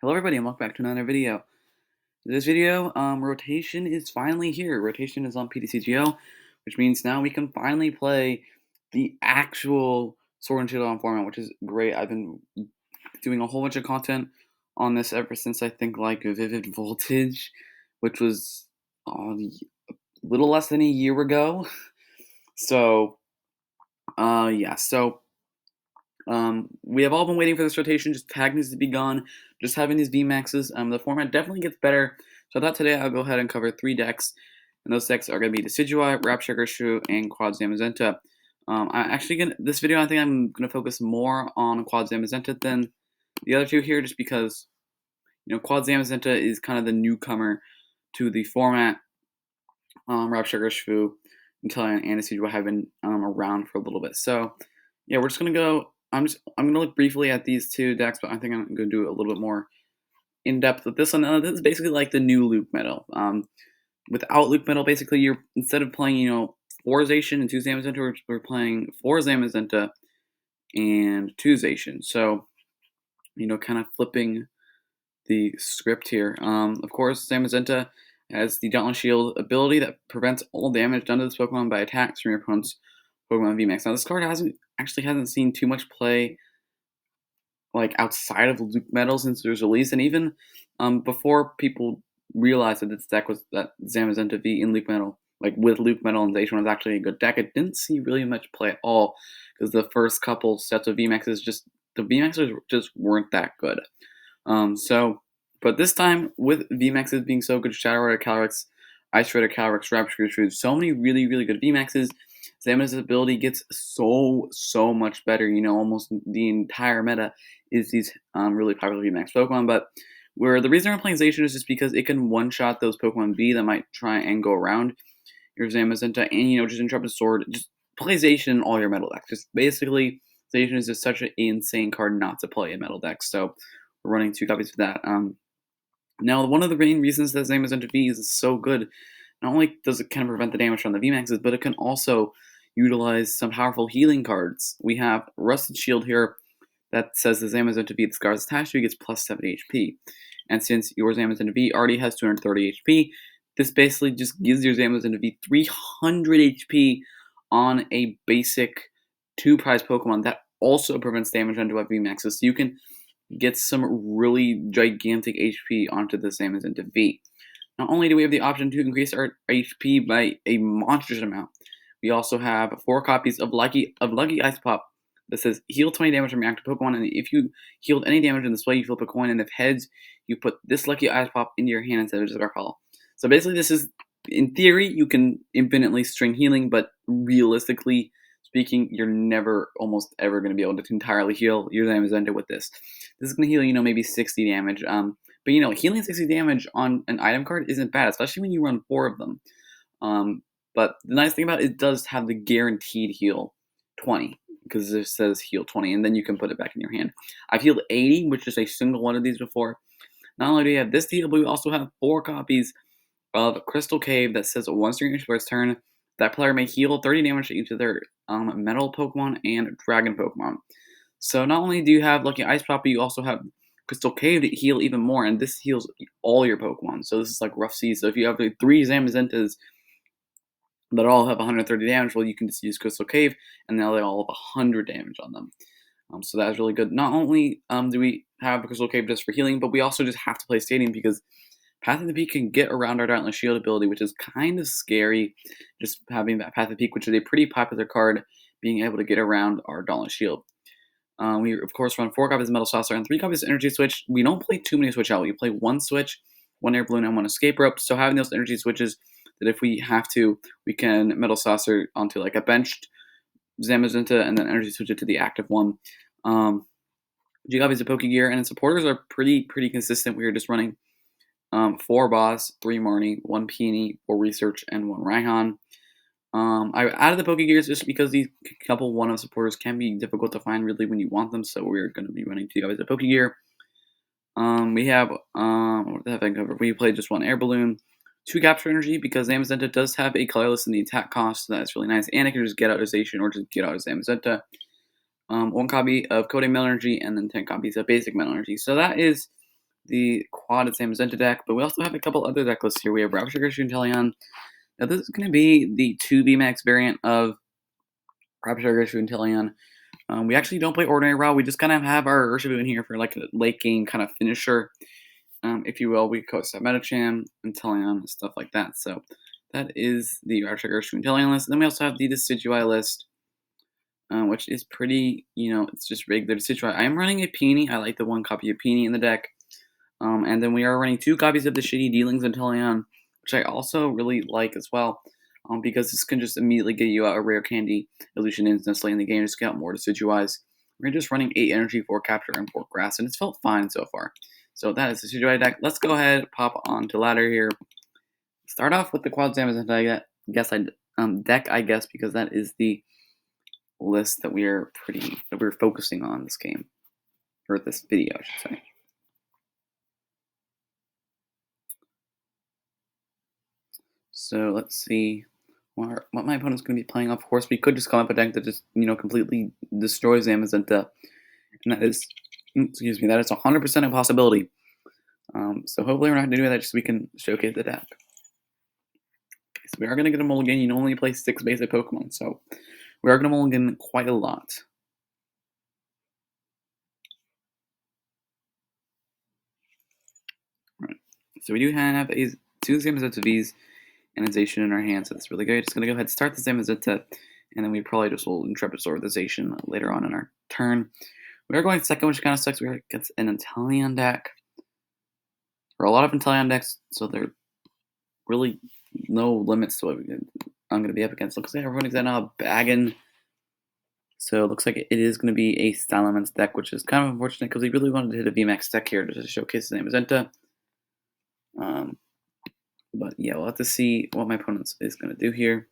Hello everybody and welcome back to another video. This video, rotation is finally here. Rotation is on PTCGO, which means now we can finally play the actual Sword and Shield format, which is great. I've been doing a whole bunch of content on this ever since I think like Vivid Voltage, which was a little less than a year ago. So, yeah, so we have all been waiting for this rotation. Just tag needs to be gone. Just having these VMAXs. The format definitely gets better. So I thought today I'll go ahead and cover 3 decks. And those decks are going to be Decidueye, Strike Urshifu, and Quad Zamazenta. This video I think I'm going to focus more on Quad Zamazenta than the other two here, just because Quad Zamazenta is kind of the newcomer to the format. Strike Urshifu, and Decidueye have been around for a little bit. So yeah, we're just gonna go. I'm gonna look briefly at these two decks, but I think I'm gonna do a little bit more in depth with this one. This is basically like the new Luke Metal. Without Luke Metal, basically you're instead of playing 4 Zacian and 2 Zamazenta, we're playing 4 Zamazenta and 2 Zacian. So kind of flipping the script here. Of course, Zamazenta has the Dauntless Shield ability that prevents all damage done to this Pokemon by attacks from your opponent's Pokemon VMAX. Now, this card hasn't seen too much play like outside of Luke Metal since it was released, and even before people realized that this deck was that Zamazenta V in Luke Metal, like with Luke Metal and Zacian, was actually a good deck. It didn't see really much play at all because the first couple sets of VMAXs the VMAXs just weren't that good. But this time with VMAXs being so good, Shadow Rider, Calyrex, Ice Rider, Calyrex, Rapture, so many really good VMAXs. Zamazenta's ability gets so much better. Almost the entire meta is these really popular VMAX Pokemon. But where the reason I'm playing Zacian is just because it can one-shot those Pokemon V that might try and go around your Zamazenta, and just interrupt the sword. Just play Zacian in all your metal decks. Just basically, Zacian is just such an insane card not to play in metal decks. So we're running 2 copies of that. Now, one of the main reasons that Zamazenta V is so good, not only does it kind of prevent the damage from the VMAXs, but it can also utilize some powerful healing cards. We have Rusted Shield here that says the Zamazenta V that Scars attached to gets plus 70 HP. And since your Zamazenta V already has 230 HP, this basically just gives your Zamazenta V 300 HP on a basic 2-prize Pokemon that also prevents damage done by VMAXs. So you can get some really gigantic HP onto the Zamazenta V. Not only do we have the option to increase our HP by a monstrous amount, we also have 4 copies of Lucky Ice Pop that says heal 20 damage from your active Pokemon, and if you healed any damage in this way, you flip a coin, and if heads, you put this Lucky Ice Pop into your hand instead of just a call. So basically, this is, in theory, you can infinitely string healing, but realistically speaking, you're never, almost ever going to be able to entirely heal your Zamazenta with this. This is going to heal, maybe 60 damage. But healing 60 damage on an item card isn't bad, especially when you run 4 of them. But the nice thing about it does have the guaranteed heal 20, because it says heal 20, and then you can put it back in your hand. I've healed 80, which is a single one of these before. Not only do we have this heal, but we also have 4 copies of Crystal Cave that says once during each player's turn, that player may heal 30 damage to each of their Metal Pokemon and Dragon Pokemon. So not only do you have Lucky Ice Pop, but you also have Crystal Cave to heal even more, and this heals all your Pokemon. So this is like Rough Seas. So if you have 3 Zamazentas that all have 130 damage, well, you can just use Crystal Cave, and now they all have 100 damage on them. So that's really good. Not only do we have Crystal Cave just for healing, but we also just have to play Stadium because Path of the Peak can get around our Dauntless Shield ability, which is kind of scary, just having that Path of the Peak, which is a pretty popular card, being able to get around our Dauntless Shield. We, of course, run 4 copies of Metal Saucer and 3 copies of Energy Switch. We don't play too many Switch out. We play 1 Switch, 1 Air Balloon, and 1 Escape Rope. So having those Energy Switches, that if we have to, we can Metal Saucer onto like a benched Zamazenta and then Energy Switch it to the active one. 2 copies of Pokegear, and its supporters are pretty consistent. We are just running 4 Boss, 3 Marnie, 1 Peony, 4 Research, and 1 Raihan. I added the Pokegears just because these couple 1-of supporters can be difficult to find really when you want them, so we're going to be running 2 copies of Pokegear. We have, what the heck I cover? We played just 1 Air Balloon, 2 Capture Energy, because Zamazenta does have a colorless in the attack cost, so that's really nice, and it can just get out of Zacian or just get out of Zamazenta. 1 copy of Code Metal Energy, and then 10 copies of Basic Metal Energy. So that is the quad and Zamazenta deck, but we also have a couple other deck lists here. We have Strike Urshifu and Teleon. Now, this is going to be the 2 VMAX variant of Strike Urshifu and Teleon. We actually don't play Ordinary Raw. We just kind of have our Urshifu in here for like a late game kind of finisher, if you will. We coast have Metacham and Teleon and stuff like that. So that is the Strike Urshifu and Teleon list. And then we also have the Decidueye list, which is pretty, it's just regular Decidueye. I am running a Peony. I like the 1 copy of Peony in the deck. And then we are running 2 copies of the Shady Dealings and Teleon, which I also really like as well. Because this can just immediately get you out a rare candy illusion instantly in the game. Just get out more Decidueyes. We're just running 8 energy, 4 capture, and 4 grass, and it's felt fine so far. So that is the Decidueye deck. Let's go ahead, pop on to ladder here. Start off with the quad Zamazenta deck, I guess, because that is the list that we're focusing on this game, or this video, I should say. So let's see what my opponent's going to be playing. Of course, we could just come up a deck that just completely destroys Zamazenta, and that is, excuse me, that is 100% a possibility. So hopefully we're not going to do that, just so we can showcase the deck. Okay, so we are going to get a mulligan. You normally play 6 basic Pokemon, so we are going to mulligan quite a lot. Alright, so we do have 2 Zamazenta Vs and a Zacian in our hands, so that's really good. Just going to go ahead and start the Zamazenta, and then we probably just will Intrepid Sword the Zacian later on in our turn. We are going second, which kind of sucks. We are against an Inteleon deck. There are a lot of Inteleon decks, so there are really no limits to what I'm going to be up against. Looks like everyone's got now a Baggin. So it looks like it is going to be a Salamence deck, which is kind of unfortunate because we really wanted to hit a VMAX deck here to showcase the Zamazenta. But yeah, we'll have to see what my opponent is going to do here.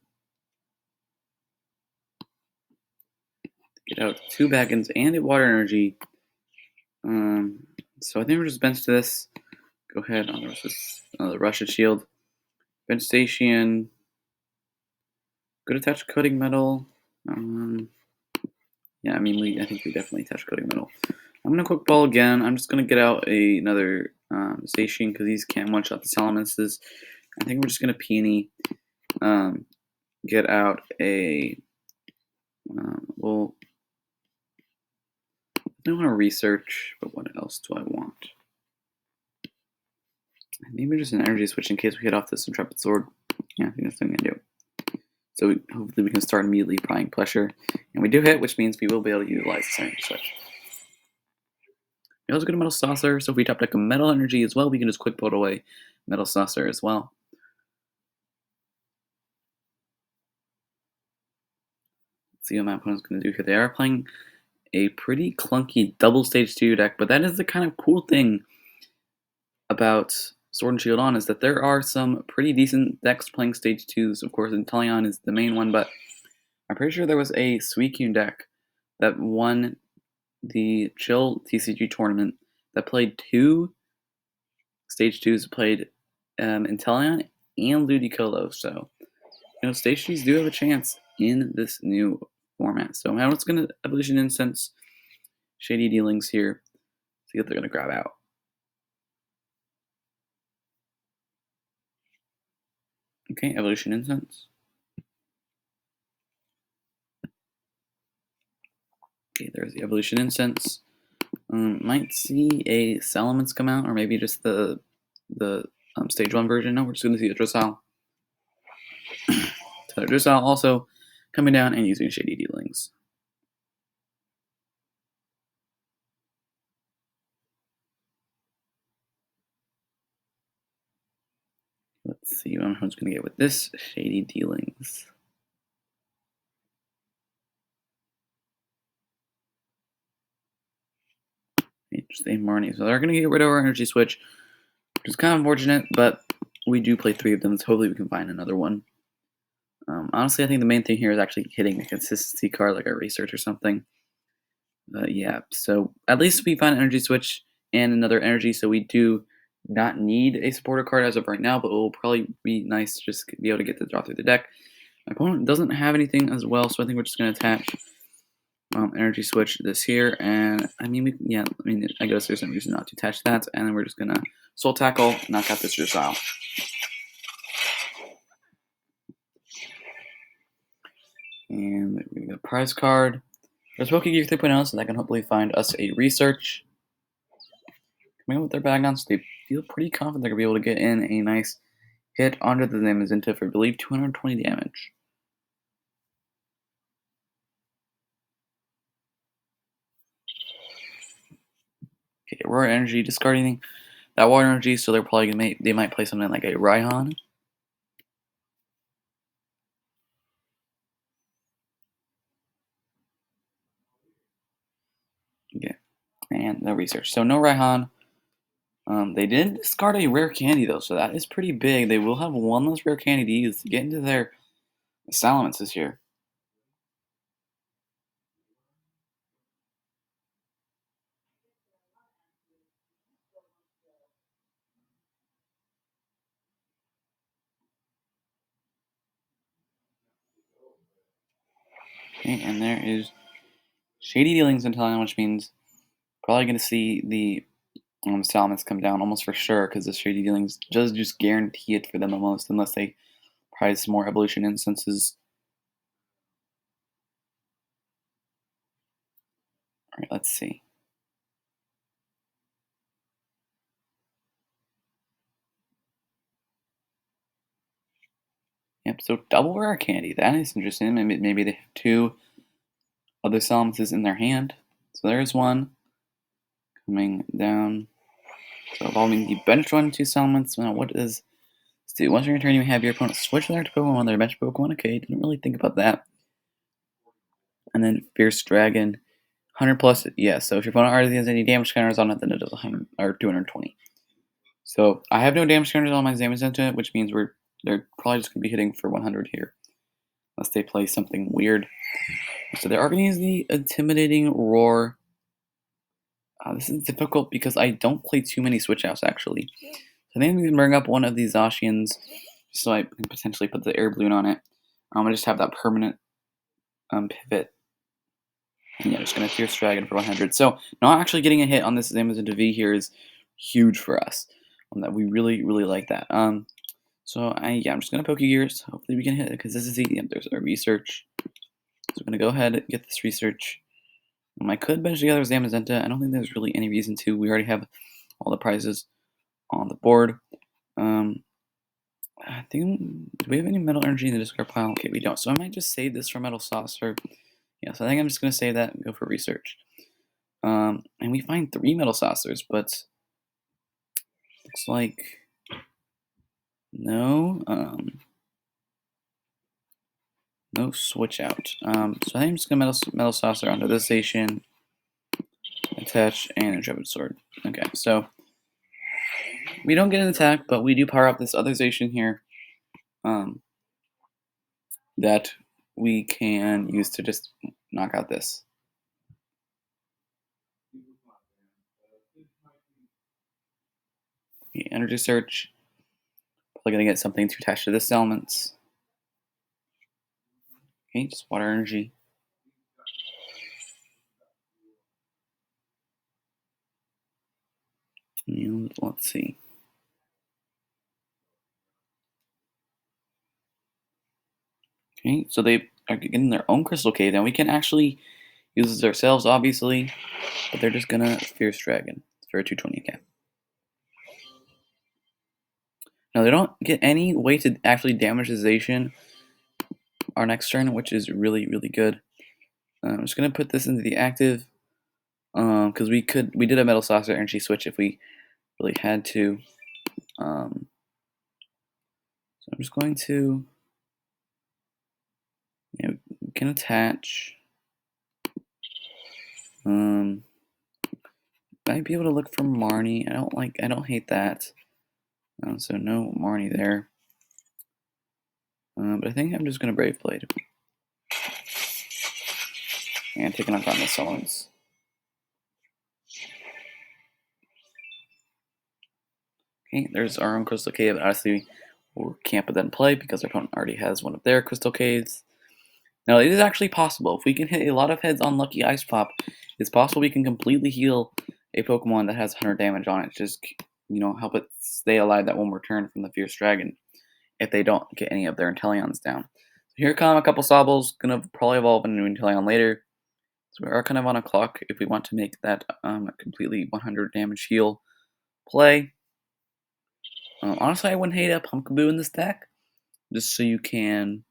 Get out 2 Baggins and a Water Energy. So I think we're just bench to this. Go ahead on the Russia Shield. Bench Station. Good attach Coating Metal. Yeah, I think we definitely attach Coating Metal. I'm going to Quick Ball again. I'm just going to get out another Station because these can't one-shot the Salamences. I think we're just going to Peony. Get out a... well, I don't want to research, but what else do I want? Maybe just an energy switch in case we hit off this Intrepid Sword. Yeah, I think that's what I'm going to do. So hopefully we can start immediately applying pressure. And we do hit, which means we will be able to utilize this energy switch. We also get a Metal Saucer, so if we top deck a Metal Energy as well, we can just Quick Bolt away Metal Saucer as well. Let's see what my opponent's going to do here. They are playing a pretty clunky double stage 2 deck, but that is the kind of cool thing about Sword and Shield On, is that there are some pretty decent decks playing stage 2s. Of course, Inteleon is the main one, but I'm pretty sure there was a Suicune deck that won the Chill TCG tournament that played 2 stage 2s, played Inteleon and Ludicolo. So, stage 2s do have a chance in this new format. So now it's going to Evolution Incense, Shady Dealings here. See what they're going to grab out. Okay, Evolution Incense. Okay, there's the Evolution Incense. Might see a Salamence come out, or maybe just the stage 1 version. No, we're just going to see a Dressel. So Dressel also coming down and using Shady Dealings. Let's see what I'm going to get with this Shady Dealings. Just a Marnie. So they're going to get rid of our energy switch, which is kind of unfortunate, but we do play 3 of them, so hopefully we can find another one. Honestly, I think the main thing here is actually hitting a consistency card like a research or something. Yeah, so at least we find an energy switch and another energy, so we do not need a supporter card as of right now, but it will probably be nice to just be able to get the draw through the deck. My opponent doesn't have anything as well, so I think we're just going to attach energy switch this here, and I mean, I guess there's no reason not to attach that, and then we're just gonna soul tackle, knock out this style. And we're gonna get a prize card. There's Pokegear 3.0, so that can hopefully find us a research. Coming up with their bag on, so they feel pretty confident they're gonna be able to get in a nice hit onto the Zamazenta for, I believe, 220 damage. Okay, Aurora Energy, discarding that water energy, so they're probably they might play something like a Raihan. Yeah, and no research. So no Raihan. They did discard a rare candy though, so that is pretty big. They will have one less rare candy to use to get into their Salamence this year. Okay, and there is Shady Dealings in Italian, which means probably going to see the Salamence come down almost for sure, because the Shady Dealings does just guarantee it for them almost, unless they prize more evolution instances. Alright, let's see. Yep, so double rare candy. That is interesting. Maybe they have two other Salamances in their hand. So there's one coming down. So evolving the bench one, two Salamence. Now, what is... Let's see, once your turn, you have your opponent switch their active Pokemon on their bench Pokemon. Okay, didn't really think about that. And then Fierce Dragon. 100 plus, yeah, so if your opponent already has any damage counters on it, then it does 100, or 220. So I have no damage counters on my Zamazenta, which means they're probably just going to be hitting for 100 here. Unless they play something weird. So they are going to use the Intimidating Roar. This is difficult because I don't play too many switch outs actually. So I think we can bring up one of these Zacians, so I can potentially put the air balloon on it. I just have that permanent pivot. And yeah, just going to Fierce Dragon for 100. So not actually getting a hit on this Zamazenta V here is huge for us. That we really, really like that. So I'm just going to Pokegears. Hopefully we can hit it, because this is easy. There's our research. So I'm going to go ahead and get this research. I could bench together Zamazenta. I don't think there's really any reason to. We already have all the prizes on the board. I think, do we have any Metal Energy in the discard pile? Okay, we don't. So I might just save this for Metal Saucer. Yeah, so I think I'm just going to save that and go for research. And we find 3 Metal Saucers, but looks like no, no switch out. So I think I'm just going to Metal Saucer onto this station, attach, and Intrepid Sword. Okay, so we don't get an attack, but we do power up this other station here that we can use to just knock out this. The energy search. Probably going to get something to attach to this elements. Okay, just water energy. And let's see. Okay, so they are getting their own Crystal Cave. Now we can actually use this ourselves, obviously, but they're just gonna Fierce Dragon for a 220k. Now they don't get any way to actually damage the Zacian our next turn, which is really, really good. I'm just gonna put this into the active, because we did a Metal Saucer energy switch if we really had to. So I'm just going to, we can attach. Might be able to look for Marnie. I don't hate that. So no Marnie there. But I think I'm just gonna Brave Blade. And take a knock on the Summons. Okay, there's our own Crystal Cave. Honestly, we can't put that in play because our opponent already has one of their Crystal Caves. Now, it is actually possible. If we can hit a lot of heads on Lucky Ice Pop, it's possible we can completely heal a Pokemon that has 100 damage on it. Just, help it stay alive that one more turn from the Fierce Dragon if they don't get any of their Inteleons down. So here come a couple Sobbles, gonna probably evolve into an Inteleon later. So we are kind of on a clock if we want to make that completely 100 damage heal play. Honestly, I wouldn't hate a Pumpkaboo in this deck, just so you can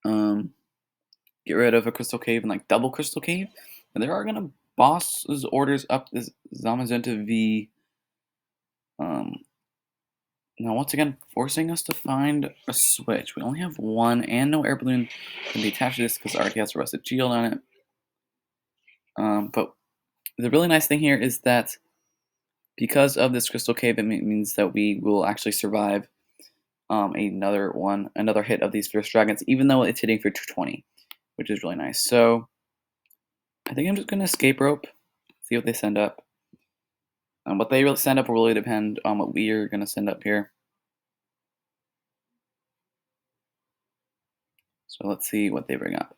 get rid of a Crystal Cave and like double Crystal Cave. And there are gonna boss's orders up this Zamazenta V. Um, Now once again forcing us to find a switch. We only have one, and no air balloon can be attached to this because it already has a rusted shield on it. But the really nice thing here is that because of this Crystal Cave, it means that we will actually survive another hit of these Fierce Dragons, even though it's hitting for 220, which is really nice. So I think I'm just gonna escape rope, see what they send up. What they really send up will really depend on what we are gonna send up here. So let's see what they bring up.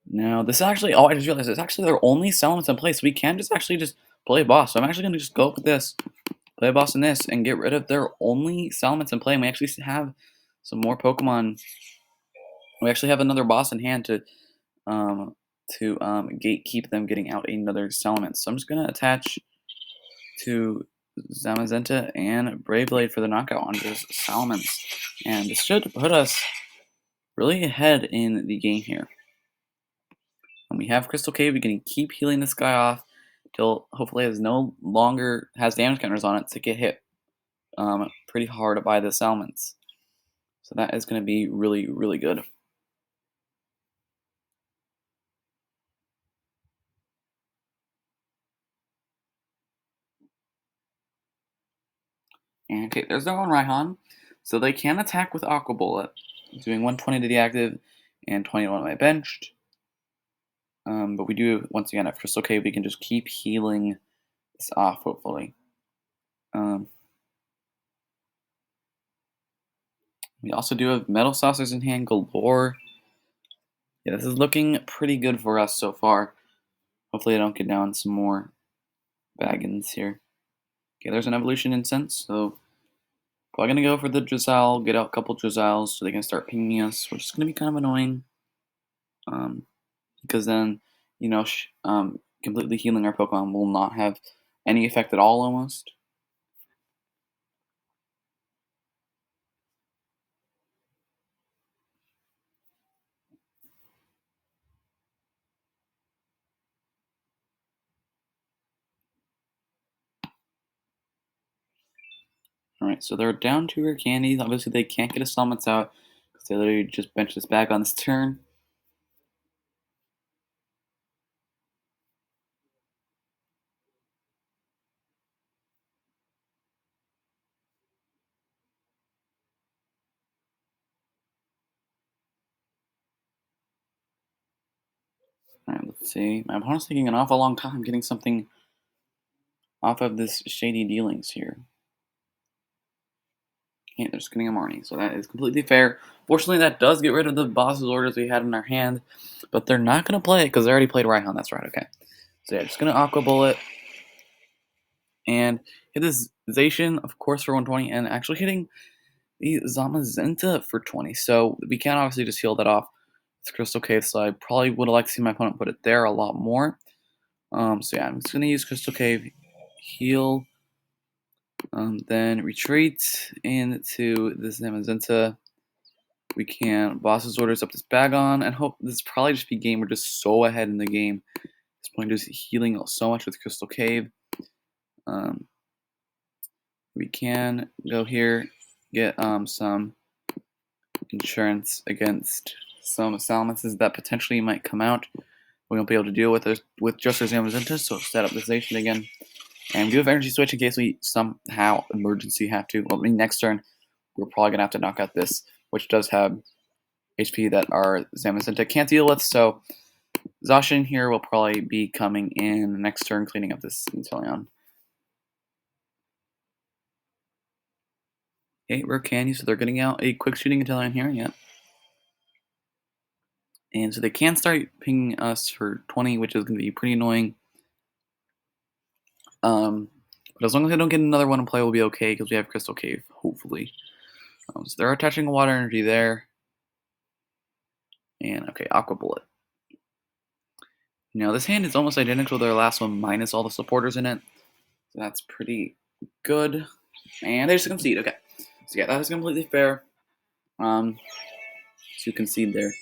Now this is actually, oh, I just realized it's actually their only settlements in place. We can just actually just play a boss. So I'm actually gonna just go up with this, play a boss in this, and get rid of their only settlements in play. And we actually have some more Pokemon. We actually have another boss in hand um, gatekeep them getting out another settlement. So I'm just gonna attach to Zamazenta and Brave Blade for the knockout on those Salamence. And this should put us really ahead in the game here. And we have Crystal Cave, we can keep healing this guy off till hopefully it no longer has damage counters on it to get hit pretty hard by the Salamence. So that is going to be really, really good. And okay, there's their own Raihan. So they can attack with Aqua Bullet, doing 120 to the active and 21 on my benched. But we do, once again, have Crystal Cave, we can just keep healing this off, hopefully. We also do have Metal Saucers in hand galore. Yeah, this is looking pretty good for us so far. Hopefully I don't get down some more baggins here. Okay, there's an Evolution Incense, so probably going to go for the Drizzile, get out a couple Drizzles so they can start pinging us, which is going to be kind of annoying. Because then, completely healing our Pokemon will not have any effect at all almost. Alright, so they're down to rare candies. Obviously they can't get a summons out because they literally just bench this back on this turn. Alright, let's see. My opponent's taking an awful long time getting something off of this shady dealings here. Okay, they're just getting a Marnie, so that is completely fair. Fortunately, that does get rid of the boss's orders we had in our hand, but they're not going to play it because they already played Raihan. That's right, okay. So yeah, just going to Aqua Bullet and hit this Zacian, of course, for 120, and actually hitting the Zamazenta for 20. So we can obviously just heal that off. It's Crystal Cave, so I probably would have liked to see my opponent put it there a lot more. So yeah, I'm just going to use Crystal Cave, heal, then retreat into this Zamazenta. We can boss's orders up this Bagon, and hope this probably just be game. We're just so ahead in the game. At this point, just healing so much with Crystal Cave. We can go here, get some insurance against some Salamences that potentially might come out. We won't be able to deal with just our Zamazenta, so set up the station again. And we do have Energy Switch in case we somehow emergency have to. Well, I mean, next turn, we're probably going to have to knock out this, which does have HP that our Zamazenta can't deal with, so Zacian here will probably be coming in next turn, cleaning up this Inteleon. Okay, rare candy, so they're getting out a quick shooting until I'm hearing it. And so they can start pinging us for 20, which is going to be pretty annoying. Um, but as long as I don't get another one in play, we'll be okay because we have Crystal Cave, hopefully. So they're attaching a water energy there. And okay, Aqua Bullet. Now this hand is almost identical to their last one, minus all the supporters in it. So that's pretty good. And there's a concede. Okay, so yeah, that is completely fair. To concede there.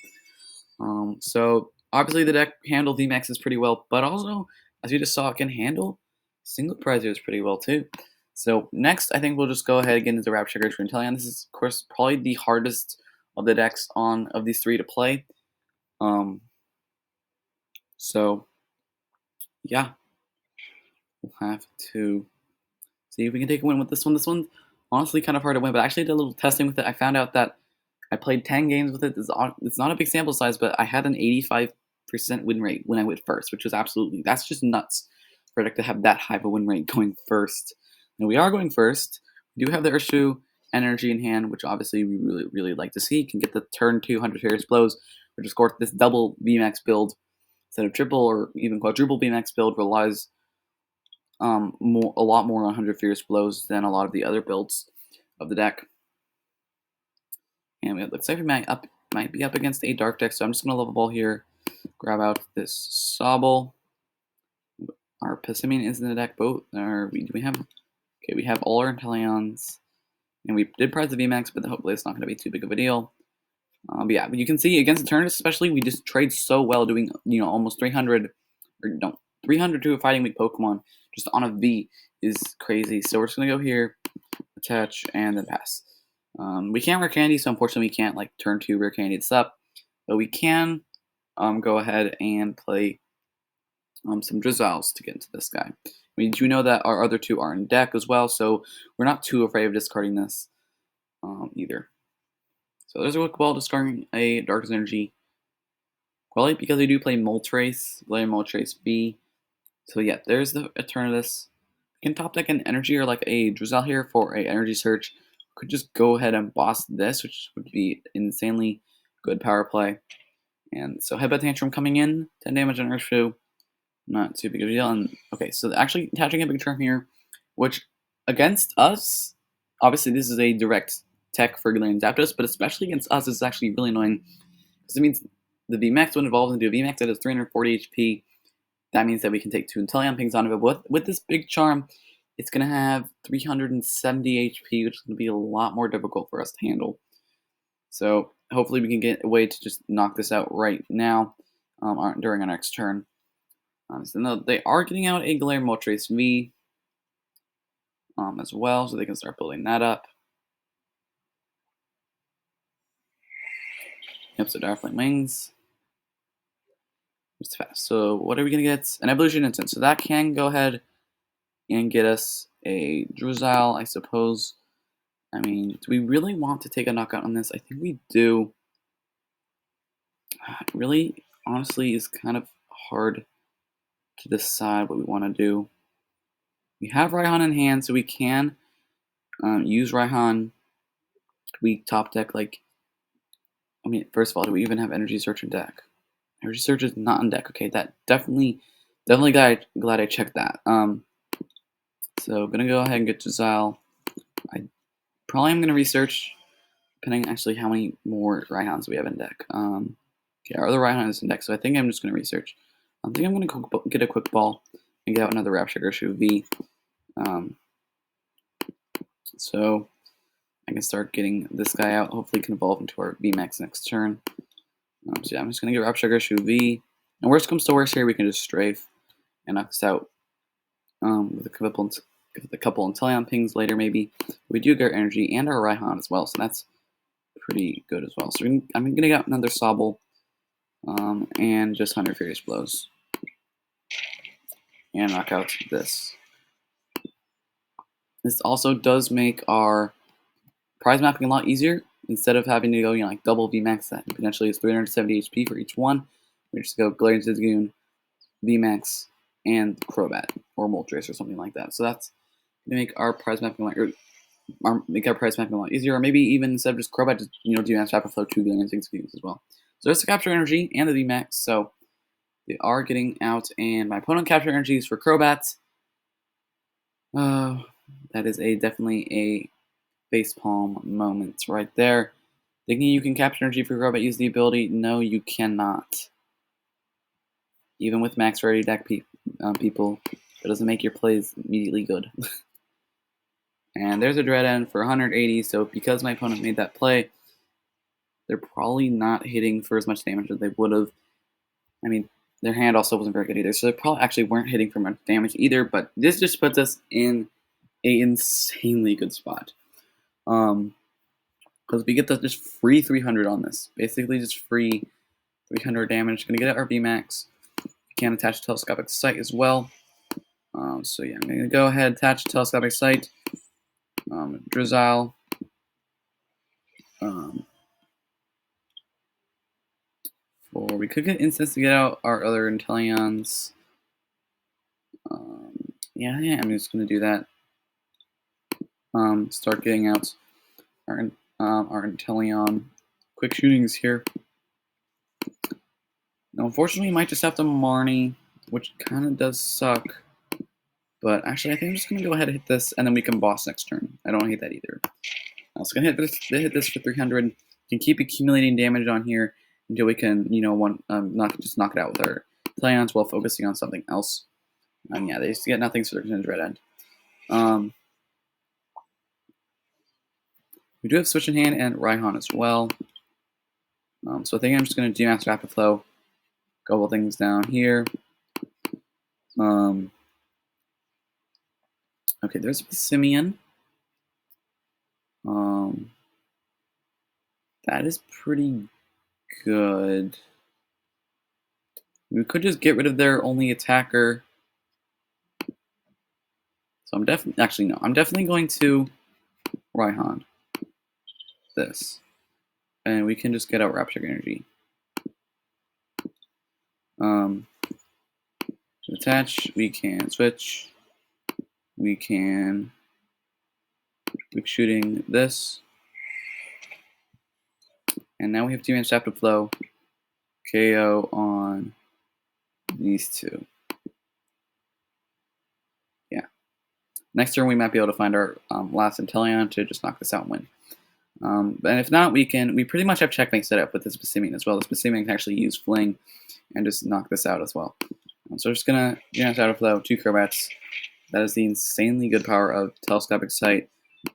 So obviously the deck handled VMAXs pretty well, but also, as you just saw, it can handle single prizers pretty well too. So next, I think we'll just go ahead and get into Rapture Urshifu and Inteleon. This is, of course, probably the hardest of the decks of these three to play. So yeah, we'll have to see if we can take a win with this one. This one's honestly kind of hard to win, but I actually did a little testing with it. I found out that I played 10 games with it. It's not a big sample size, but I had an 85% win rate when I went first, which was that's just nuts for a deck to have that high of a win rate going first. And we are going first. We do have the Urshifu energy in hand, which obviously we really, really like to see. Can get the turn 200 Furious Blows, or just score this double VMAX build instead of triple or even quadruple VMAX build relies a lot more on 100 Fierce Blows than a lot of the other builds of the deck. And it looks like we might be up against a dark deck, so I'm just going to level ball here, grab out this Sobble. Our Passimian is in the deck, both. We have all our Inteleons, and we did prize the VMAX, but hopefully it's not going to be too big of a deal. But yeah, you can see against the Turnus especially, we just trade so well, doing almost 300, or no, 300 to a Fighting Weak Pokemon just on a V is crazy. So we're just going to go here, attach, and then pass. We can't rare candy, so unfortunately we can't like turn 2 rare candy this up, but we can go ahead and play some Drizzles to get into this guy. We do know that our other two are in deck as well, so we're not too afraid of discarding this either. So there's a quick ball discarding a Darkest Energy. Probably because we do play Moltres, Galarian Moltres B. So yeah, there's the Eternatus. We can top deck an energy or like a Drizzle here for a energy search. Could just go ahead and boss this, which would be insanely good power play. And so Headbutt Tantrum coming in, 10 damage on Urshifu, not too big of a deal. And okay, so actually attaching a big charm here, which against us, obviously this is a direct tech for Galarian Zapdos, but especially against us, it's actually really annoying because it means the VMAX when evolves into a VMAX that has 340 HP. That means that we can take 2 Inteleon pings on it, but with this big charm, it's going to have 370 HP, which is going to be a lot more difficult for us to handle. So hopefully we can get a way to just knock this out right now during our next turn. So they are getting out a Galarian Moltres V as well, so they can start building that up. Yep, so Darkflame Wings. It's fast. So what are we going to get? An Evolution Instant. So that can go ahead and get us a Drizzle, I suppose. I mean, do we really want to take a knockout on this? I think we do. It really, honestly, is kind of hard to decide what we want to do. We have Raihan in hand, so we can use Raihan. We top deck, like, I mean, first of all, do we even have Energy Search in deck? Energy Search is not in deck. Okay, that definitely glad I checked that. So gonna go ahead and get Drizzle. I probably am gonna research, depending actually how many more Raihans we have in deck. Okay, our other Raihan is in deck, so I think I'm just gonna research. I think I'm gonna get a quick ball and get out another Rapture Urshifu V. So I can start getting this guy out. Hopefully, can evolve into our VMAX next turn. So yeah, I'm just gonna get Rapture Urshifu V. And worst comes to worst here, we can just strafe and knock this out with a couple Inteleon pings later, maybe. We do get our energy and our Raihan as well, so that's pretty good as well. So I'm gonna get another Sobble and just 100 Furious Blows and knock out this. This also does make our prize mapping a lot easier. Instead of having to go, like double VMAX that potentially is 370 HP for each one, we just go Galarian Zigzagoon, VMAX, and Crobat or Moltres or something like that. So that's gonna make our prize mapping make our price map a lot easier, or maybe even instead of just Crobat, just do max rapid flow 2 billion things to use as well. So there's the capture energy and the VMAX. So they are getting out, and my opponent capture energies for Crobats. That is definitely a facepalm moment right there. Thinking you can capture energy for Crobat, use the ability. No, you cannot. Even with max rarity deck people, it doesn't make your plays immediately good. And there's a Dread End for 180, so because my opponent made that play, they're probably not hitting for as much damage as they would have. I mean, their hand also wasn't very good either, so they probably actually weren't hitting for much damage either, but this just puts us in a insanely good spot. Because we get the just free 300 on this. Basically just free 300 damage. Gonna get our VMAX. Can attach telescopic sight as well. So yeah, I'm gonna go ahead, attach telescopic sight. Drizzile. Or we could get instants to get out our other Inteleons. Yeah, I'm just gonna do that. Start getting out our Inteleon quick shootings here. Now, unfortunately, we might just have to Marnie, which kind of does suck. But actually, I think I'm just gonna go ahead and hit this, and then we can boss next turn. I don't hate that either. I was gonna hit this for 300. We can keep accumulating damage on here until we can, knock it out with our Inteleons while focusing on something else. Yeah, they just get nothing, so they're gonna Dread End. We do have Switch in hand and Raihan as well. So I think I'm just going to do max rapid flow. Couple things down here. Okay, there's a Simeon. That is pretty good. We could just get rid of their only attacker. So I'm definitely going to Raihan this. And we can just get out Rapture Energy. To attach, we can switch. We can quick shooting this. And now we have 2 man's Rapid Flow. KO on these two. Yeah. Next turn we might be able to find our last Inteleon to just knock this out and win. And if not, we pretty much have checkmate set up with this Passimian as well. This Passimian can actually use Fling and just knock this out as well. So we're just gonna Shadow Flow, 2 Crobats. That is the insanely good power of Telescopic Sight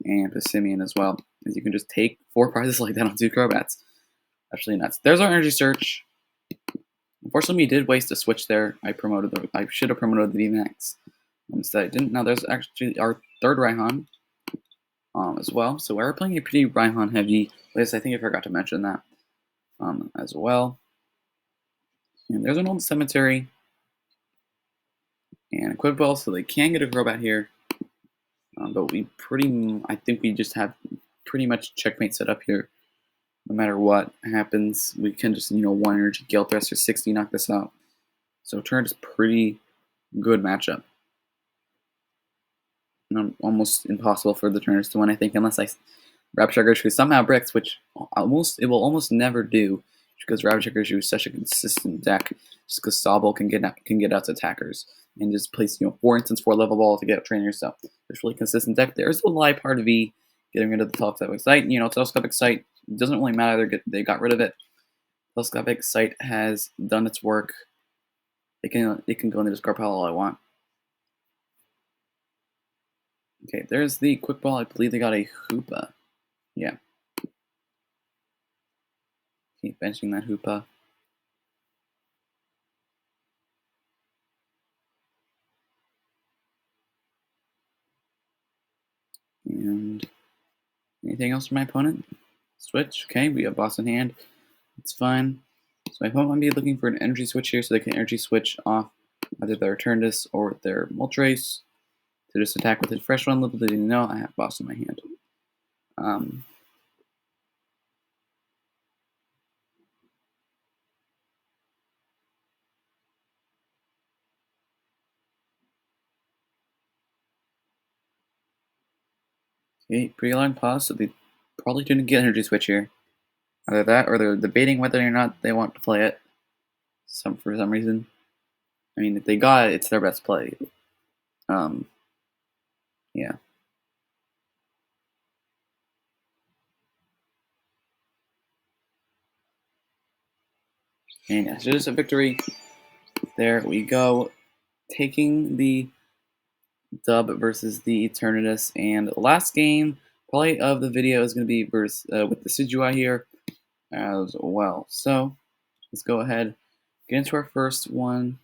and Passimian as well. As you can just take 4 prizes like that on 2 Crobats. Actually nuts. There's our Energy Search. Unfortunately, we did waste a switch there. I should have promoted the VMAX. Instead, I didn't. Now there's actually our 3rd Raihan as well. So we're playing a pretty Raihan heavy list. I think I forgot to mention that as well. And there's an old cemetery and a quick ball, so they can get a Crobat here. But I think we just have pretty much checkmate set up here. No matter what happens, we can just 1 energy Gale Thrust or 60 knock this out. So turn is pretty good matchup. Almost impossible for the turners to win, I think, unless Rapture Urshifu somehow bricks, which it will almost never do, because Rapture Urshifu is such a consistent deck. Just because Sobble can get out to attackers and just place 4 instance 4 level ball to get out trainers. So there's really consistent deck. There's the lie part of V getting rid of the telescopic sight. Telescopic sight doesn't really matter. They got rid of it. Telescopic sight has done its work. It can go in the discard pile all I want. Okay, there's the quick ball. I believe they got a Hoopa. Yeah. Keep benching that Hoopa. And anything else from my opponent? Switch. Okay, we have boss in hand. It's fine. So my opponent might be looking for an energy switch here, so they can energy switch off either their Eternatus or their Moltres to just attack with a fresh one. Little did you know, I have boss in my hand. Okay, pretty long pause, so they probably didn't get energy switch here. Either that, or they're debating whether or not they want to play it. For some reason. I mean, if they got it, it's their best play. Um, yeah. And yeah, so just a victory. There we go. Taking the dub versus the Eternatus. And last game, probably of the video, is going to be with the Decidueye here as well. So let's go ahead, get into our first one.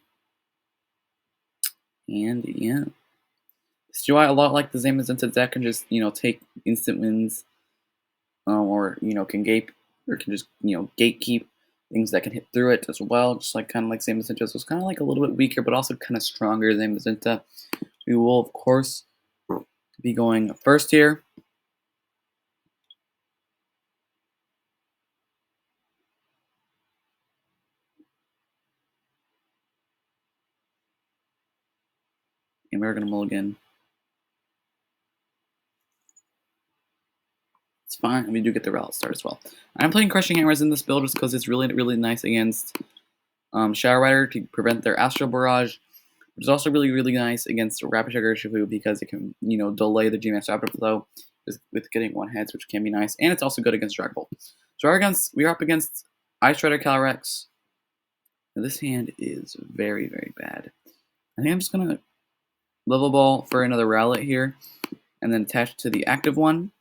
And yeah, Decidueye, a lot like the Zamazenta deck, can just, take instant wins, or, can gape, or can just, gatekeep things that can hit through it as well, just like kind of like Zamazenta. So it's kind of like a little bit weaker, but also kind of stronger than Zamazenta. We will, of course, be going first here. And we're going to mulligan. It's fine. We do get the relic start as well. I'm playing Crushing Hammers in this build just because it's really, really nice against Shadow Rider to prevent their Astral Barrage. Which is also really, really nice against Rapid Strike Urshifu because it can, delay the G-Max Rapid Flow with getting one hits, which can be nice. And it's also good against Dragon Ball. So we're up against Ice Strider Calyrex. Now this hand is very, very bad. I think I'm just going to level ball for another Rowlet here and then attach it to the active one.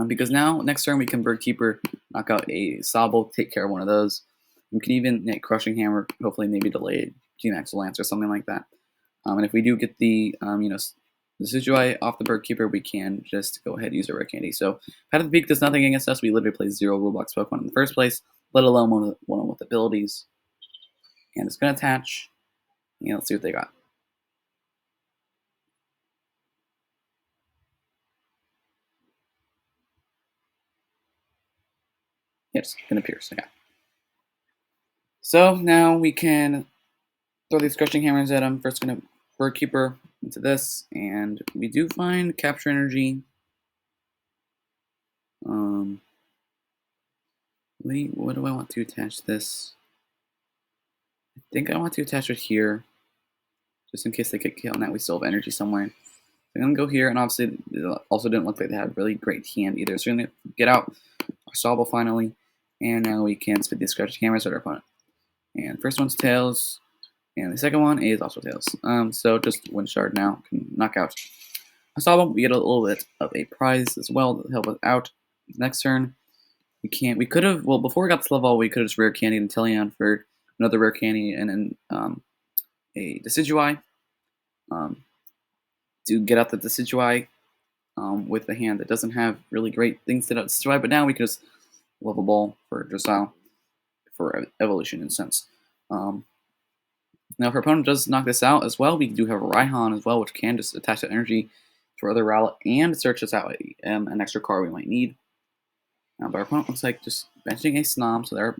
Because now, next turn, we can Bird Keeper, knock out a Sobble, take care of one of those. We can even Crushing Hammer, hopefully maybe delay G-Max Lance or something like that. And if we do get the, the Decidueye off the Bird Keeper, we can just go ahead and use a Rare Candy. So, Path of the Peak does nothing against us. We literally play 0 Roblox Pokemon in the first place, let alone one with abilities. And it's going to attach. Let's see what they got. Yes, going to Pierce. Okay. So now we can throw these Crushing Hammers at him. First, going to Bird Keeper into this, and we do find Capture Energy. What do I want to attach this? I think I want to attach it here, just in case they get killed. Now we still have energy somewhere. So I'm gonna go here, and obviously, it also didn't look like they had a really great hand either. So we're gonna get out our Sobble finally, and now we can spit these Crushing Hammers at our opponent. And first one's Tails, and the second one is also Tails. So just one shard now can knock out a Sobble. We get a little bit of a prize as well to help us out. Next turn, we could have, well, before we got to level, we could have just Rare Candy and Inteleon for another Rare Candy and then a Decidueye to get out the Decidueye with a hand that doesn't have really great things to Decidueye, but now we can just level ball for Dressile for evolution in a sense. Now, if our opponent does knock this out as well, we do have a Raihan as well, which can just attach that energy to our other Rowlet and search us out an extra card we might need. But our opponent looks like just benching a Snom, so they're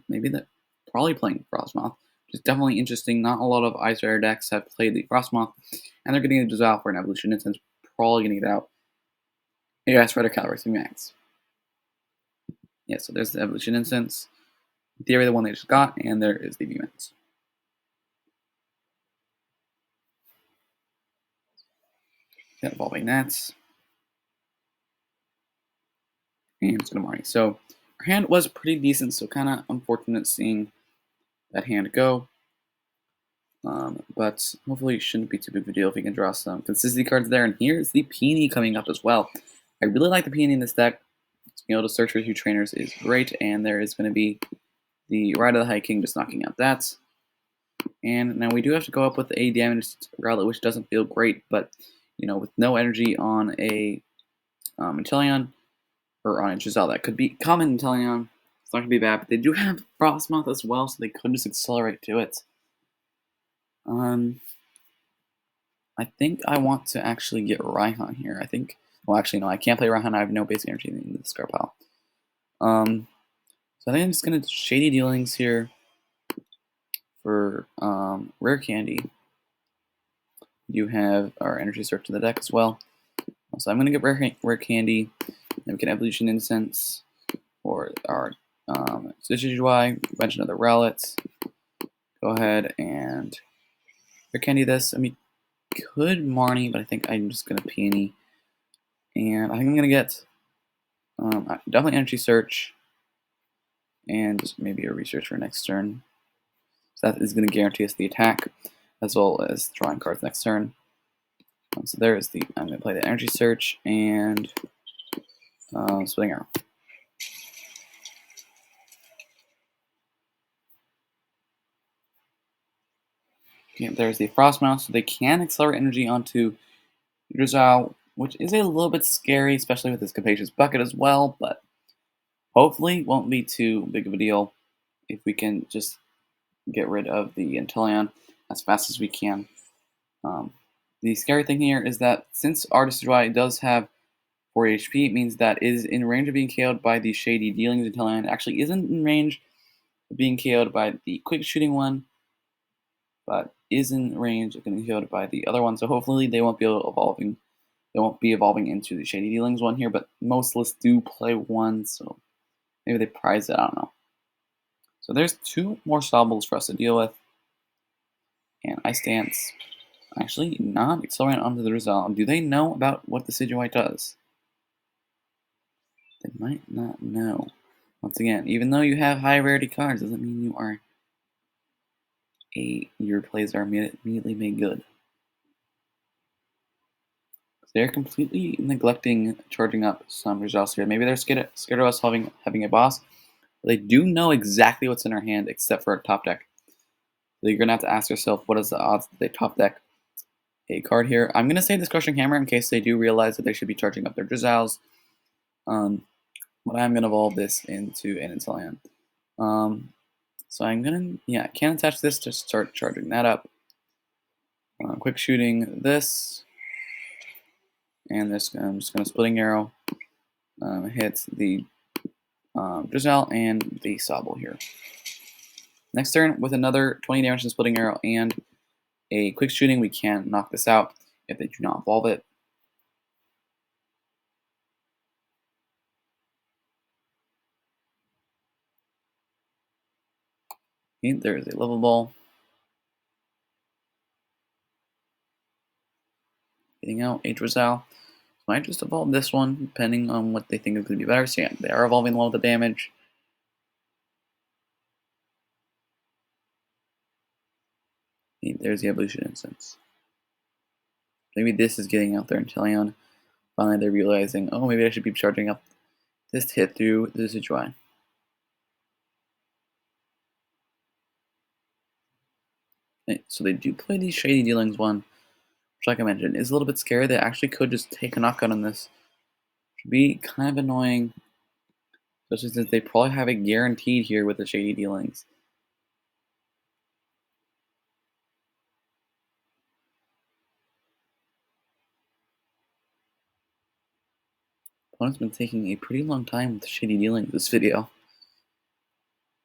probably playing Frostmoth, which is definitely interesting. Not a lot of Ice Rider decks have played the Frostmoth, and they're getting a Dissolve for an evolution instance, probably going to get out a Ice Rider Calyrex Max. Yeah, so there's the evolution instance. In theory, the one they just got, and there is the VMAX. Evolving Nats. And it's going to Marnie. So our hand was pretty decent, so kind of unfortunate seeing that hand go. But hopefully it shouldn't be too big of a deal if we can draw some consistency cards there. And here's the Peony coming up as well. I really like the Peony in this deck. Being able to search for huge trainers is great, and there is going to be the Ride of the High King just knocking out that. And now we do have to go up with a damaged Rowlet, which doesn't feel great, but with no energy on a Inteleon, or on a Giselle, that could be common Inteleon. It's not going to be bad, but they do have Frostmoth as well, so they could just accelerate to it. I think I want to actually get Raihan here. Well, actually, no, I can't play Raihan. I have no basic energy in the discard pile. So I think I'm just going to Shady Dealings here for Rare Candy. You have our Energy Search in the deck as well. So I'm gonna get rare candy, and we can evolution incense or our Decidueye, a bunch of other relics. Go ahead and rare candy this. I mean, could Marnie, but I think I'm just gonna peony, and I think I'm gonna get definitely energy search and just maybe a research for next turn. So that is gonna guarantee us the attack as well as drawing cards next turn. So there is the. I'm gonna play the energy search and splitting arrow. Okay, there's the Frost Mouse, so they can accelerate energy onto Drizzle, which is a little bit scary, especially with this Capacious Bucket as well, but hopefully won't be too big of a deal if we can just get rid of the Inteleon as fast as we can. Um, the scary thing here is that since our Decidueye does have 4 HP, it means that it is in range of being KO'd by the Shady Dealings Inteleon. It actually isn't in range of being KO'd by the Quick Shooting one, but is in range of getting KO'd by the other one. So hopefully they won't be evolving. They won't be evolving into the Shady Dealings one here, but most lists do play one, so maybe they prize it. I don't know. So there's 2 more Sobbles for us to deal with, and Ice Dance. Actually, not accelerating onto the Resolve. Do they know about what the Decidueye does? They might not know. Once again, even though you have high rarity cards, doesn't mean you are your plays are immediately made good. They're completely neglecting charging up some results here. Maybe they're scared of us having a boss. But they do know exactly what's in our hand except for our top deck. So you're gonna have to ask yourself, what is the odds that they top deck a card here? I'm gonna say this Crushing Hammer in case they do realize that they should be charging up their Drizzles. But I'm gonna evolve this into an Inteleon. So I'm gonna can't attach this to start charging that up. Quick shooting this, and this I'm just gonna splitting arrow hit the Drizzle and the Sobble here. Next turn with another 20 damage and splitting arrow and a quick shooting, we can knock this out if they do not evolve it. Okay, there is a level ball. Getting out a Drizzle. Might just evolve this one, depending on what they think is going to be better. So yeah, they are evolving one with the damage. Okay, there's the evolution instance. Maybe this is getting out there Inteleon. Finally, they're realizing, oh, maybe I should be charging up this to hit through the Decidueye. Okay, so they do play the Shady Dealings one, which, like I mentioned, is a little bit scary. They actually could just take a knockout on this. Which would be kind of annoying, especially since they probably have it guaranteed here with the Shady Dealings. Opponent's been taking a pretty long time with the Shady Dealings this video.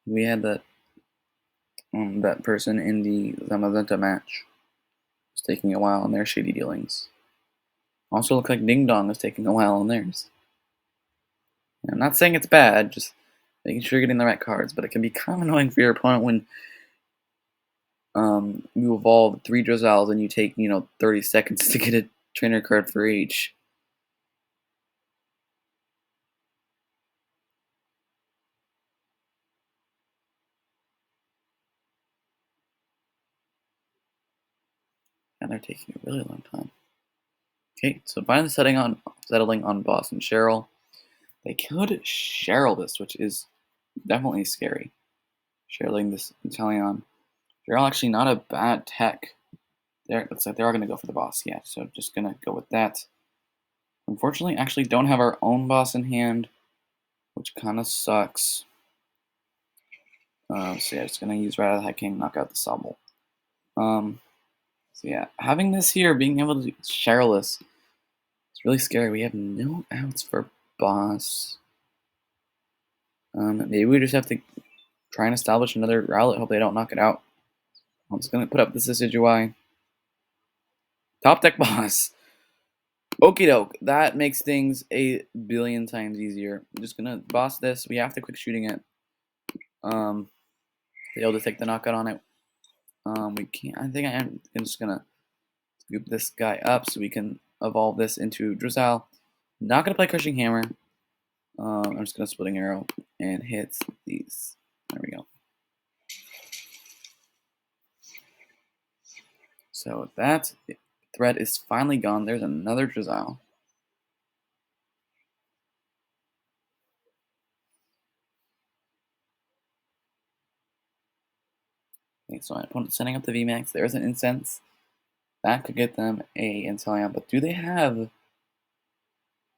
We had that person in the Zamazenta match was taking a while on their Shady Dealings. Also looked like Ding Dong was taking a while on theirs. And I'm not saying it's bad, just making sure you're getting the right cards, but it can be kind of annoying for your opponent when you evolve 3 Drizzles and you take, 30 seconds to get a trainer card for each. And they're taking a really long time. Okay, so finally settling on Boss and Cheryl. They could Cheryl this, which is definitely scary. Cheryling this Inteleon. They're actually not a bad tech. Looks like they're all gonna go for the boss, yeah. So just gonna go with that. Unfortunately, actually don't have our own boss in hand, which kind of sucks. So yeah, just gonna use Rat of the High King, knock out the Sobble. So yeah, having this here, being able to Cheryl this, it's really scary. We have no outs for boss. Maybe we just have to try and establish another rowlet. Hope they don't knock it out. I'm just gonna put up this Decidueye. Top deck boss. Okie doke. That makes things a billion times easier. I'm just gonna boss this. We have to quick shooting it. Be able to take the knockout on it. We can't. I think I'm just gonna scoop this guy up so we can evolve this into Drizzile. Not gonna play Crushing Hammer. I'm just gonna Splitting Arrow and hit these. There we go. So that threat is finally gone. There's another Drizzile. Okay, so my opponent's setting up the VMAX. There's an Incense. That could get them a Inteleon, but do they have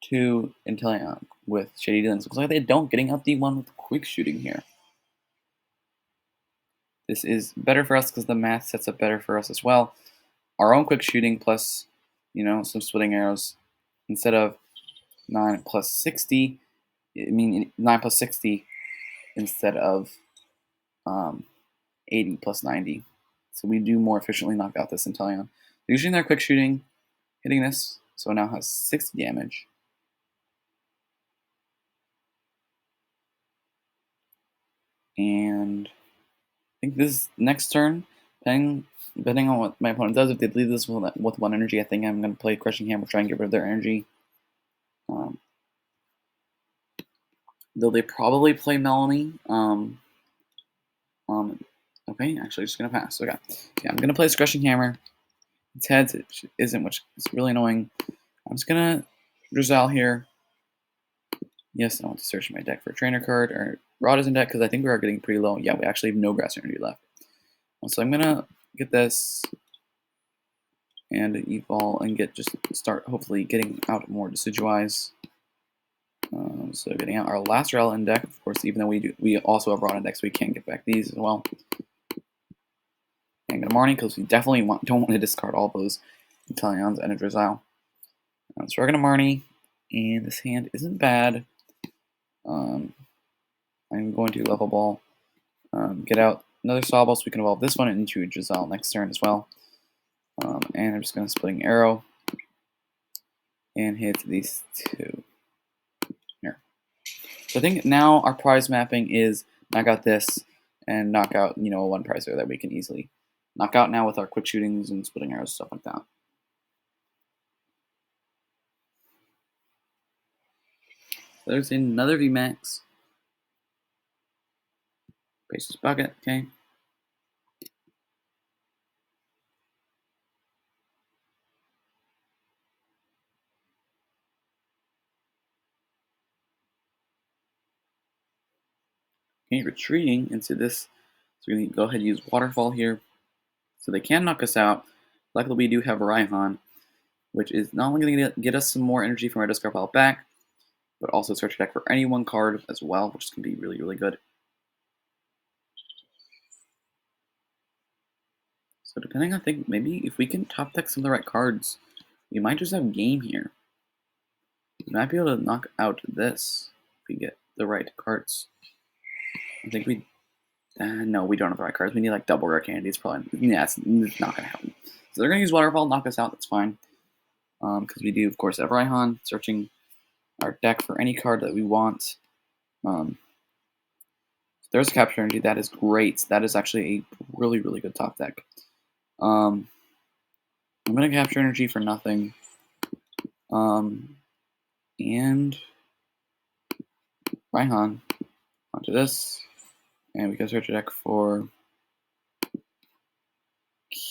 two Inteleon with Shady Dealings? Looks like they don't, getting up D1 with Quick Shooting here. This is better for us because the math sets up better for us as well. Our own Quick Shooting plus, some Splitting Arrows. Instead of 9 plus 60, 9 plus 60 instead of 80 plus 90. So we do more efficiently knock out this Inteleon. Using their Quick Shooting, hitting this, so it now has 60 damage. And I think this next turn, depending on what my opponent does, if they leave this with one energy, I think I'm going to play Crushing Hammer, try and get rid of their energy. Though they probably play Melanie. Okay, actually, just going to pass. Okay. Yeah, I'm going to play Crushing Hammer. Its heads isn't, which is really annoying. I'm just going to Drizzile here. Yes, I want to search my deck for a trainer card or Rod is in deck because I think we are getting pretty low. Yeah, we actually have no grass energy left. So I'm gonna get this and evolve and start hopefully getting out more Decidueyes. So getting out our last Rel in deck, of course, even though we also have Rod in deck, so we can get back these as well. And get a Marnie because we definitely don't want to discard all those Inteleons and a Drizzile. So we're gonna Marnie, and this hand isn't bad. I'm going to Level Ball, get out another Sawball so we can evolve this one into a Drizzile next turn as well. And I'm just going to Splitting Arrow and hit these two here. So I think now our prize mapping is knock out this and knock out, a one prizer that we can easily knock out now with our quick shootings and Splitting Arrows, stuff like that. So there's another VMAX. Basis bucket, okay. Okay, retreating into this. So we're going to go ahead and use Waterfall here. So they can knock us out. Luckily, we do have Raihan, which is not only going to get us some more energy from our discard pile back, but also search deck for any one card as well, which can be really, really good. So depending, I think maybe if we can top deck some of the right cards, we might just have game here. We might be able to knock out this if we get the right cards. I think we... no, we don't have the right cards. We need like double rare candy. It's probably... Yeah, it's not going to happen. So they're going to use Waterfall, knock us out. That's fine. Because we do, of course, have Raihan, searching our deck for any card that we want. There's Capture Energy. That is great. That is actually a really, really good top deck. I'm going to Capture Energy for nothing. And Raihan onto this. And we can search a deck for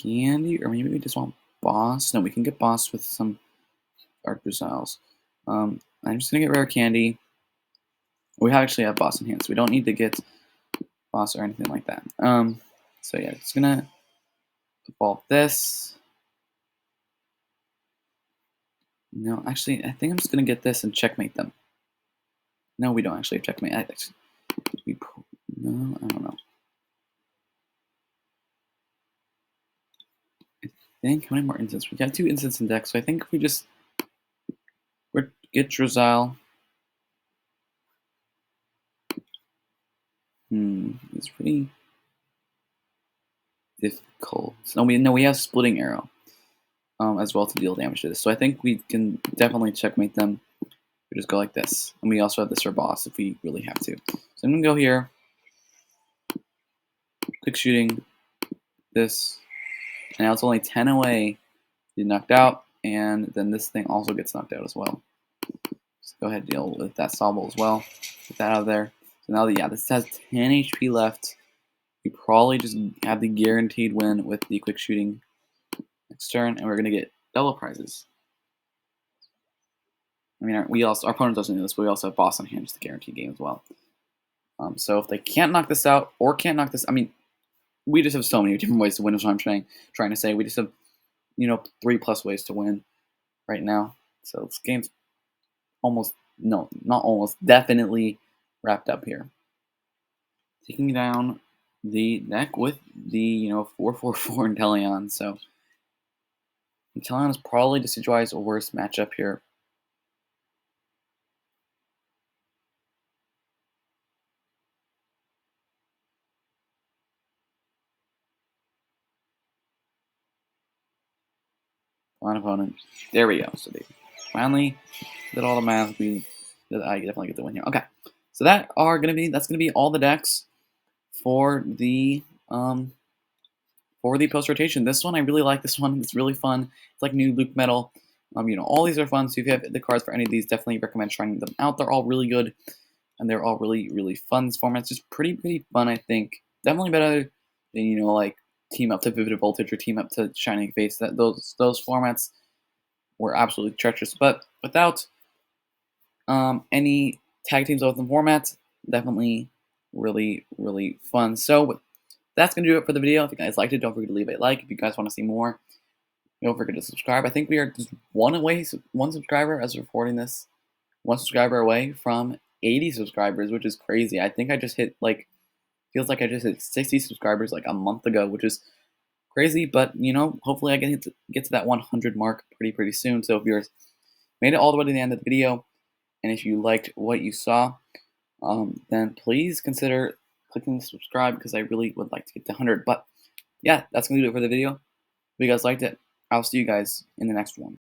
candy, or maybe we just want boss. No, we can get boss with some Dark Drizzles. I'm just going to get rare candy. We actually have boss in hand, so we don't need to get boss or anything like that. So yeah, it's going to evolve this. No, actually, I think I'm just going to get this and checkmate them. No, we don't actually have checkmate. No, I don't know. I think, how many more instances? We got 2 instances in deck, so I think we just get Drizzile. It's pretty difficult. No, we have Splitting Arrow. as well to deal damage to this. So I think we can definitely checkmate them. We just go like this. And we also have this for boss if we really have to. So I'm going to go here. Quick shooting. This. And now it's only 10 away. Get knocked out. And then this thing also gets knocked out as well. Just go ahead and deal with that Sobble as well. Get that out of there. So now, yeah, this has 10 HP left. We probably just have the guaranteed win with the quick shooting next turn. And we're going to get double prizes. I mean, our opponent doesn't know this, but we also have boss on hand, just a guaranteed game as well. So if they can't knock this out or can't knock this, I mean, we just have so many different ways to win. Is what I'm trying to say. We just have, 3+ ways to win right now. So this game's not almost, definitely wrapped up here. Taking down the deck with the 4/4/4 Inteleon. So Inteleon is probably Decidueye's worst matchup here. Fine opponent. There we go. So they finally did all the math. I definitely get the win here. Okay. So that's gonna be all the decks for the post rotation. This one I really like. This one it's really fun. It's like new Luke Metal. All these are fun. So if you have the cards for any of these, definitely recommend trying them out. They're all really good, and they're all really really fun. This format's just pretty fun. I think definitely better than like Team Up to Vivid Voltage or Team Up to Shining Face. Those formats were absolutely treacherous, but without any tag teams with the format, definitely really fun. So that's gonna do it for the video. If you guys liked it, don't forget to leave a like. If you guys want to see more, don't forget to subscribe. I think we are just one subscriber as of recording this, one subscriber away from 80 subscribers, which is crazy. I think I just hit feels like I just hit 60 subscribers like a month ago, which is crazy. But hopefully I get to that 100 mark pretty soon. So if you're made it all the way to the end of the video, and if you liked what you saw, then please consider clicking subscribe because I really would like to get to 100. But yeah, that's going to do it for the video. If you guys liked it, I'll see you guys in the next one.